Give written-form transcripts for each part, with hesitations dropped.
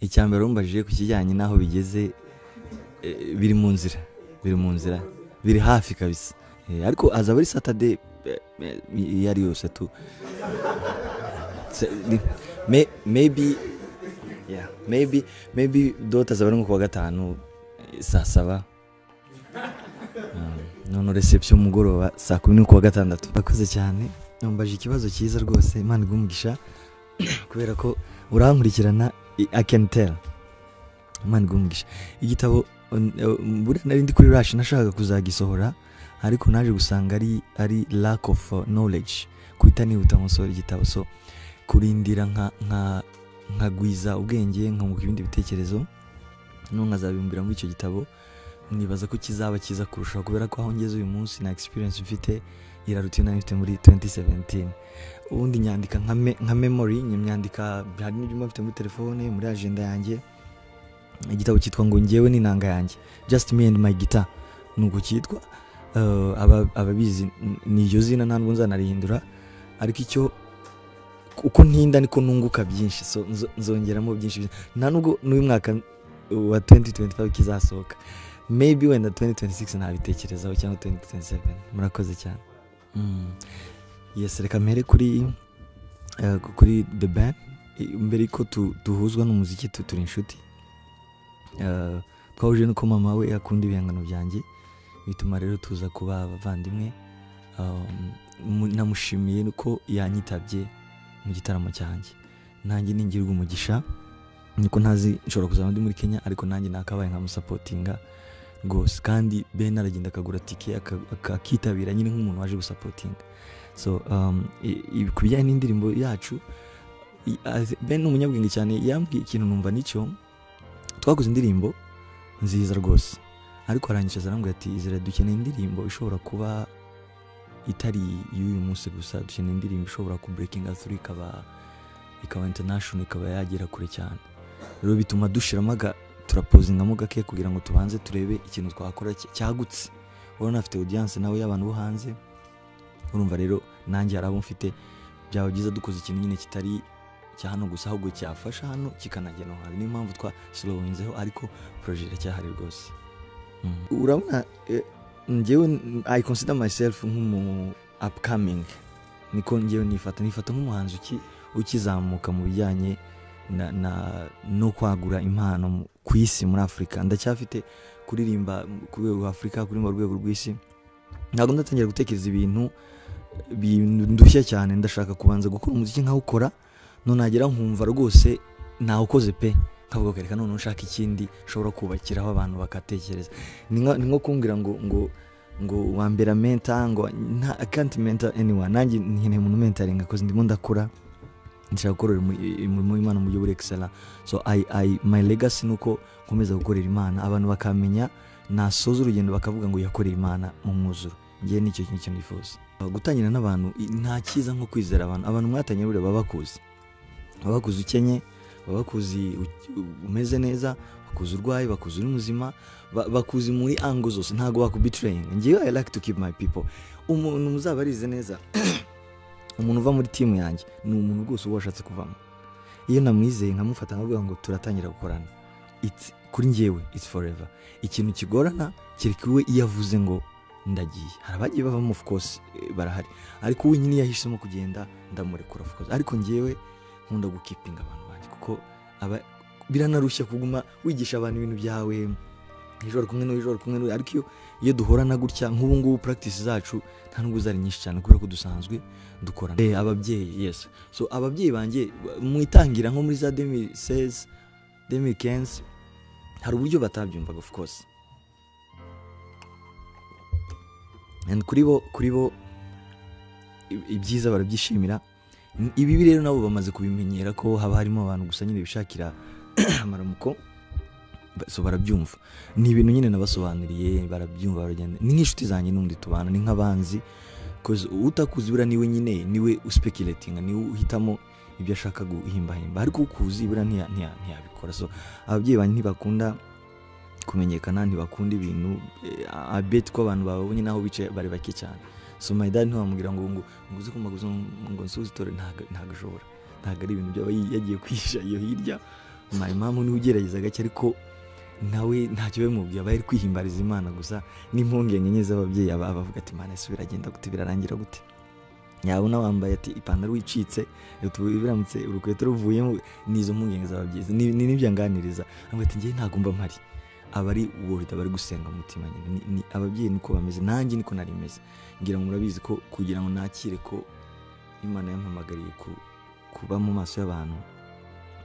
icyambere umbajije ku kijyanye naho bigeze biri mu nzira biri hafi kabisa ariko azaba ari Saturday yari yose tu maybe dota azaba ari nko kuwa gatanu saa 7 none reception mugoroba saa 10 kuwa gatandatu. Bakoze cyane numbaje ikibazo cyiza rwose Imana igumugisha kubera ko urankurikirana I can tell. Imana igumugisha igitabo buri nari ndi kuri rush nashaka kuzagisohora ariko naje gusanga ari lack of knowledge kuitani utamusora igitabo so kurindira nkagwiza ubwenge nkamuka ibindi bitekerezo no nkazabimbira muri icyo gitabo nibaza ko kizaba kiza kurusha kubera ko aho ngeze uyu munsi na experience mfite irarutina mfite muri 2017 ubundi nyandika nka memory nyandika hari n'ibyo mfite muri telefone muri agenda yanjye igitabo cyitwa ngo ngewe n'inanga yanjye just me and my guitar nuko cyitwa ababizi niyo zina ntabwo nzanarihindura ariko icyo uko ntinda niko nunguka byinshi so nzongeramo byinshi nta nubwo n'uyu mwaka wa 2025 kizasohoka maybe when 2026 ntabitekerezaho cyangwa 2027 murakoze cyane. Yes reka mpere kuri the band mbere ko duhuzwa n'umuziki turi inshuti twahuje nuko mama we akunda ibihangano byanjye bituma rero tuza kuba abavandimwe namushimiye nuko yanyitabye mu gitaramo cyanjye nanjye ningirwa umugisha niko ntazi nshobora kuzaba ndi muri Kenya ariko nanjye nakabaye nkamusapotinga gose kandi Ben aragenda akagura tike akitabira nyine nk'umuntu waje gusapotinga so kubijyanye n'indirimbo yacu Ben umunyabwenge cyane yambwiye ikintu numva nicyo twakoze indirimbo nziza rwose ariko arangiza arambwira ati izira dukeneye indirimbo ishobora kuba itari y'uyu munsi gusa dukeneye indirimbo ishobora ku breaking through ikaba international ikaba yagera kure cyane rero bituma dushiramo turapozingamo gake kugira ngo tubanze turebe ikintu twakora cyagutse ubona afite audience nawe y'abantu bo hanze urumva rero nanjye arabo mfite byaho byiza dukoze ikintu nyine kitari cya hano gusa ahubwo cyafasha hano kikanagena hano ni mpamvu twa slowinzeho ariko project cyahari rwose. Urabona ngewe I consider myself nk'umu upcoming niko ngewe nifata nk'umuhanzi ukizamuka mu bijyanye no kwagura impano ku isi muri Afrika ndacyafite kuririmba ku rwego rwa Afrika kuri mu rwego rw'isi ntabwo ndatangira gutekereza ibintu ndushya cyane ndashaka kubanza gukora umuziki nkawukora none nagera nkumva rwose nawukoze pe kavuga kereka none nshaka ikindi shobora kubakiraho abantu bakatekereza ni nko kumbwira ngo wambera mentor ngo I can't mentor anyone nanjye nkeneye umuntu mentoring cause ndimo ndakura nshaka gukorera mu Imana mu buryo excellent so my legacy nuko nkomeza gukorera Imana abantu bakamenya nasoza urugendo bakavuga ngo yakorera Imana mu mwuzuro ngiye nicyo kintu nifuza gutangira n'abantu nta kiza nko kwizera abantu mwatanye bure babakuzi ukenye babakuzi umeze neza bakuzi urwaye bakuzi uri muzima bakuzi muri angle zose ntago bakubetraying ngiye I like to keep my people umuntu muzabarize neza umuntu uva muri team yanjye ni umuntu rwose washatse kuvamo iyo namwizeye nkamufata nkavuga ngo turatangira gukorana kuri ngewe it's forever ikintu kigorana kirikwe iyo avuze ngo ndagiye harabagiye bavamo of course barahari ariko we nyine yahisemo kugenda ndamurekura of course ariko ngewe nkunda gukipinga abantu banje kuko biranarushya kuguma wigisha abantu ibintu byawe ijoro kumwe ariko iyo duhorana gutya nk'ubu ngubu practice zacu nta nubwo zari nyinshi cyane kubera ko dusanzwe dukorana ababyeyi yes so ababyeyi banje mwitangira nko muri za 2016 2015 hari uburyo batabyumvaga of course and kuri bo ibyiza barabyishimira ibi rero nabo bamaze kubimenyera ko haba harimo abantu gusa nyine bishakira amaramuko so barabyumva ni ibintu nyine nabasobanuriye barabyumva baragenda ni nk'inshuti zanjye n'undi tubana ni nk'abanzi cause utakuzi bura niwe nyine niwe uspeculating niwe uhitamo ibyo ashaka guhimbahimba ariko ukuzi bura ntiyabikora so ababyeyi banye ntibakunda kumenyekana ntibakunda ibintu abet ko abantu babonye naho bice bari bake cyane so my dad ntibamubwira ngo uzi ko ngo nsuzi tore ntago ashobora ntago ari ibintu byaba yagiye kwisha iyo hirya my mom ni ugerageza gake ariko nawe ntacyo bimubwiye aba ari kwihimbariza Imana gusa n'impungenge nke z'ababyeyi abavuga ati Imana ese biragenda gute birarangira gute yabona wambaye ati ipantaro wicitse biramutse urukweto ruvuyemo nizo mpungenge z'ababyeyi ni nibyo nganiriza amwe ati ngiye ntagomba mpari abari worried abari gusenga umutima nyine ni ababyeyi niko bameze nanjye niko nari meze ngira ngo murabizi ko kugira ngo nakire ko Imana yampamagariye kuba mu maso y'abantu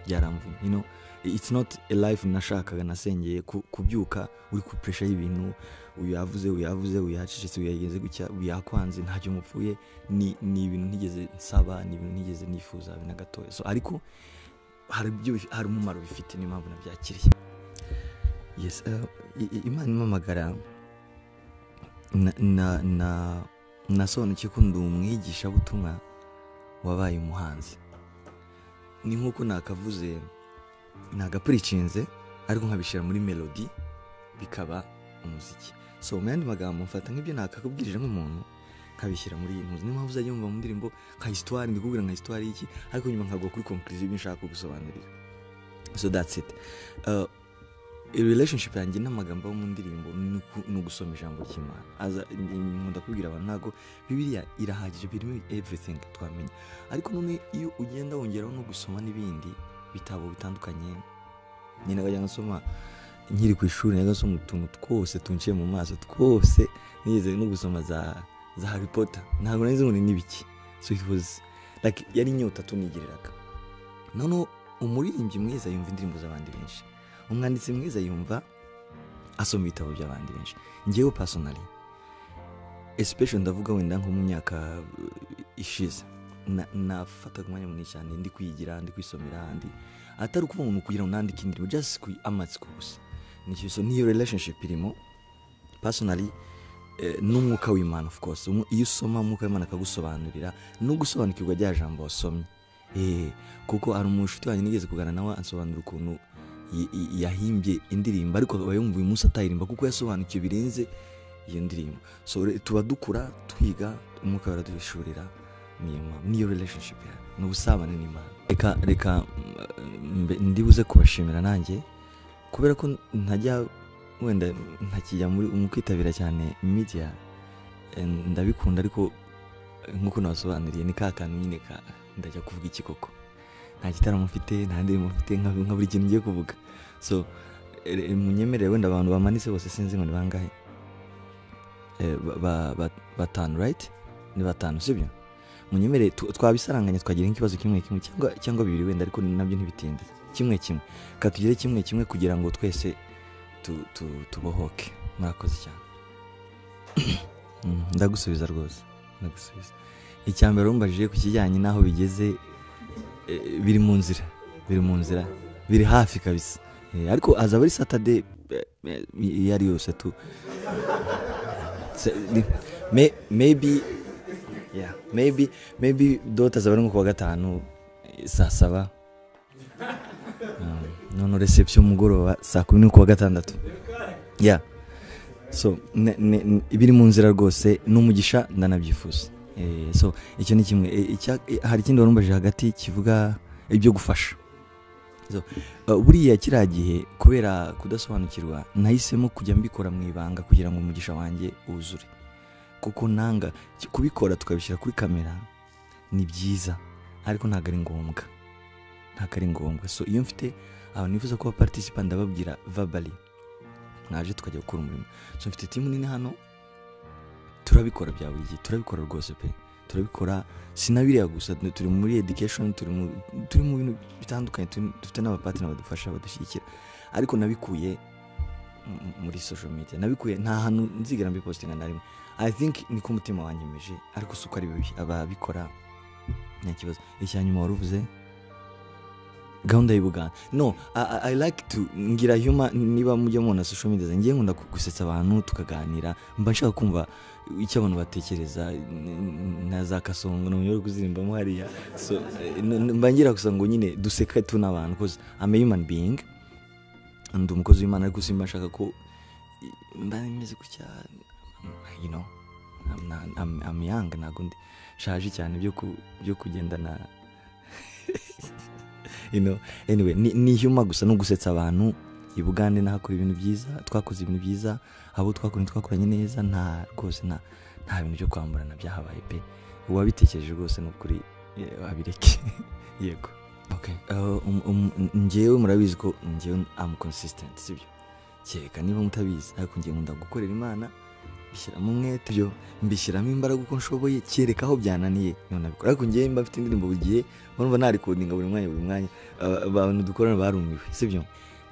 byaramvuye it's not a life nashakaga nasengeye kubyuka uri ku pressure y'ibintu uyavuze uyacecetse uyageze gutya uyakwanze ntacyo mupfuye ni ibintu ntigeze nsaba ni ibintu ntigeze nifuza bina gatoya so ariko hari umumaro bifite ni mpamvu nabyakiriye yes Imana impamagara nasobanukiye ko ndi umwigisha butumwa wabaye umuhanzi ni nkuko nakavuze nagapricinze ariko nkabishira muri melody bikaba umuziki so mu yandi magambo mfata nk'ibyo nakakubwirije nk'umuntu nkabishyira muri iyi ntuzi niyo mpamvu uzajya yumva mu ndirimbo nka histoire ndikubwira nka histoire y'iki ariko nyuma nkagwa kuri conclusion y'ibyo nshaka gusobanurira so that's it a relationship yanjye n'amagambo yo mu ndirimbo ni ugusoma ijambo ry'Imana nkunda kubwira abantu ntago Bibiliya irahagije birimo everything twamenya ariko none iyo ugenda wongeraho no gusoma n'ibindi bitabo bitandukanye nyine bajya nsoma nkiri ku ishuri nagasoma utuntu twose tunciye mu maso twose nigeze no gusoma za Harry Potter ntago nari nzi ngo ni biki so it was like yari nyota tunigiriraga none umuririmbyi mwiza yumva indirimbo z'abandi benshi umwanditsi mwiza yumva asoma ibitabo by'abandi benshi ngewe personally especially ndavuga wenda nko mu myaka ishize nafataga umwanya munini cyane ndi kwigira ndi kwisomera andi atari ukuvuga ngo kugira ngo nandike indirimbo just amatsiko gusa nicyo so niyo relationship irimo personally n'umwuka w'Imana of course iyo usoma umwuka w'Imana akagusobanurira no gusobanukirwa rya jambo wasomye kuko ari umushuti wanjye nigeze kugana nawe ansobanura ukuntu yahimbye indirimbo ariko abayumva uyu munsi atayirimba kuko yasobanukiye birenze iyo ndirimbo so tuba dukura twiga umwuka waraduhishurira niyo relationship n'ubusabane n'Imana reka ndibuze kubashimira nanjye kubera ko ntajya wenda ntakijya mu kwitabira cyane media ndabikunda ariko nkuko nasobanuriye ni kakantu nyine ndajya kuvuga iki koko nta gitaramo mfite nta ndirimbo mfite nka buri kintu ngiye kuvuga so munyemerere wenda abantu bamanitse bose sinzi ngo ni bangahe batanu right ni batanu sibyo munyemerere twabisaranganya twagira ikibazo kimwe cyangwa bibiri wenda ariko nabyo ntibitinde kimwe katugire kimwe kugira ngo twese tubohoke murakoze cyane ndagusubiza rwose icyambere umbajije ku kijyanye naho bigeze biri mu nzira biri hafi kabisa ariko azaba ari Saturday yari yose tu maybe dota azaba nko kuwa gatanu saa 7 none reception mugoroba saa 10 kuwa gatandatu so ibiri mu nzira rwose n'umugisha ndanabyifuza so icyo ni kimwe hari ikindi warumbaje hagati kivuga ibyo gufasha so buriya kiragihe kubera kudasobanukirwa nahisemo kujya mbikora mu ibanga kugira ngo umugisha wanjye uzure kuko nanga kubikora tukabishyira kuri kamera ni byiza ariko ntago ari ngombwa so iyo mfite abantu nifuza kuba participant ndababwira verbally naje tukajya gukora umurimo so mfite team nini hano turabikora bya buri gihe turabikora rwose pe turabikora sinabiriya gusa turi muri education turi mu bintu bitandukanye dufite n'abapartner badufasha badushyigikira ariko nabikuye muri social media nabikuye nta hantu nzigera mbipostinga na rimwe I think niko umutima wanyemeje ariko suko ari bibi ababikora nta kibazo icyanyuma waruvuze gahunda y'Ubuganda no I like to ngira human niba mujya mubona social media ngiye nkunda gusetsa abantu tukaganira mba nshaka kumva icyo abantu batekereza na za kasongo no yo kuzirimbamo hariya so mba ngira gusa ngo nyine duseka tu n'abantu cause I'm a human being ndi umukozi w'Imana ariko simba nshaka ko mba meze gutya you know I'm young nagundi shaje cyane byo kugendana anyway ni humor gusa no gusetsa abantu i Bugande nahakora ibintu byiza twakoze ibintu byiza abo twakoranye neza nta rwose nta bintu byo kwamburana byahabaye pe wabitekereje rwose no kuri abireke yego okay ngewe murabizi ko ngewe am consistent sibyo cyeka niba mutabizi ariko ngiye nkunda gukorera Imana bishyiramo umwete byo mbishyiramo imbaraga uko nshoboye cyereka aho byananiye nabikora ariko ngiye mba mfite indirimbo bugiye urumva nta recording buri mwanya abantu dukorana barumiwe sibyo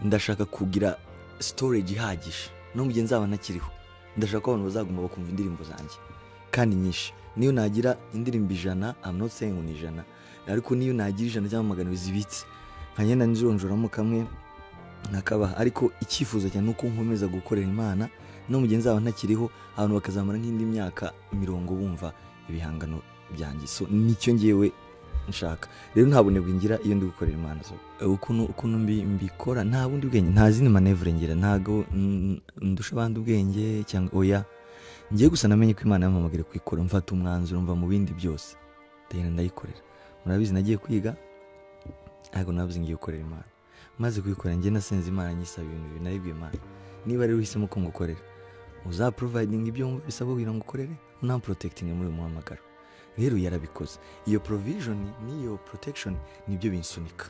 ndashaka kugira storage ihagije no mu gihe nzaba nakiriho ndashaka ko abantu bazaguma bakumva indirimbo zanjye kandi nyinshi niyo nagira indirimbo 100 I'm not saying ni 100 ariko niyo nagira 100 cyangwa magana bizibitse nkagenda njonjoramo kamwe nakaba ariko icyifuzo cyane nuko nkomeza gukorera Imana no mu gihe nzaba ntakiriho abantu bakazamara nk'indi myaka 50 bumva ibihangano byanjye so nicyo ngiyewe nshaka rero ntabone bwingira iyo ndi gukorera Imana so ukuntu mbikora nta bundi bwenge nta zindi manevre ngira ntago ndusha abandi ubwenge cyangwa oya ngiye gusa namenye ko Imana yampamagara kwikora mfata umwanzuro mva mu bindi byose ndayikorera murabizi nagiye kwiga ariko nabuze ngiye gukorera Imana maze kwikorera ngiye nasenze Imana nyisaba ibintu naribwiye Imana niba rero uhisemo ko ngukorera uza providing ibyo bisaba kugira ngo ukorere na protecting muri muhamagaro rero yarabikoze iyo provision niyo protection nibyo binsunika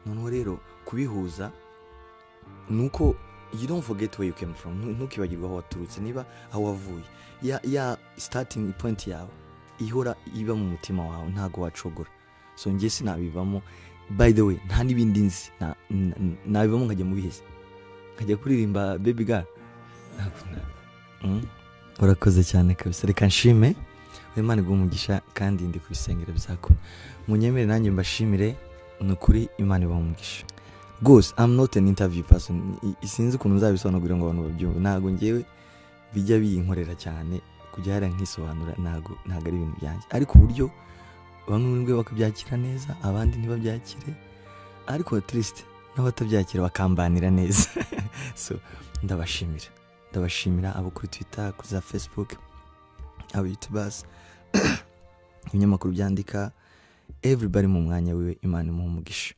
noneho rero kubihuza nuko you don't forget where you came from ntukibagirwa aho waturutse niba aho wavuye ya starting point yawe ihora iba mu mutima wawe ntago wacogora so ngiye sinabivamo by the way nta nibindi nzi nabivamo nkajya mu biheze nkajya kuririmba baby girl urakoze cyane kabisa reka nshime Imana igumugisha kandi ndi kubisengera bizakora munyemere nanjye mbashimire nukuri Imana ibumugisha gose I'm not an interview person isinzi ukuntu nzabisobanura ngo abantu babyumve ntago ngewe bijya binkorera cyane kujya hari nkisobanura ntago ari ibintu byanjye ariko uburyo bamwe bakabyakira neza abandi ntibabyakire ariko at least n'abatabyakira bakambanira neza so ndabashimira abo kuri Twitter kuri za Facebook abo YouTubers ibinyamakuru byandika everybody mu mwanya wiwe Imana imuha umugisha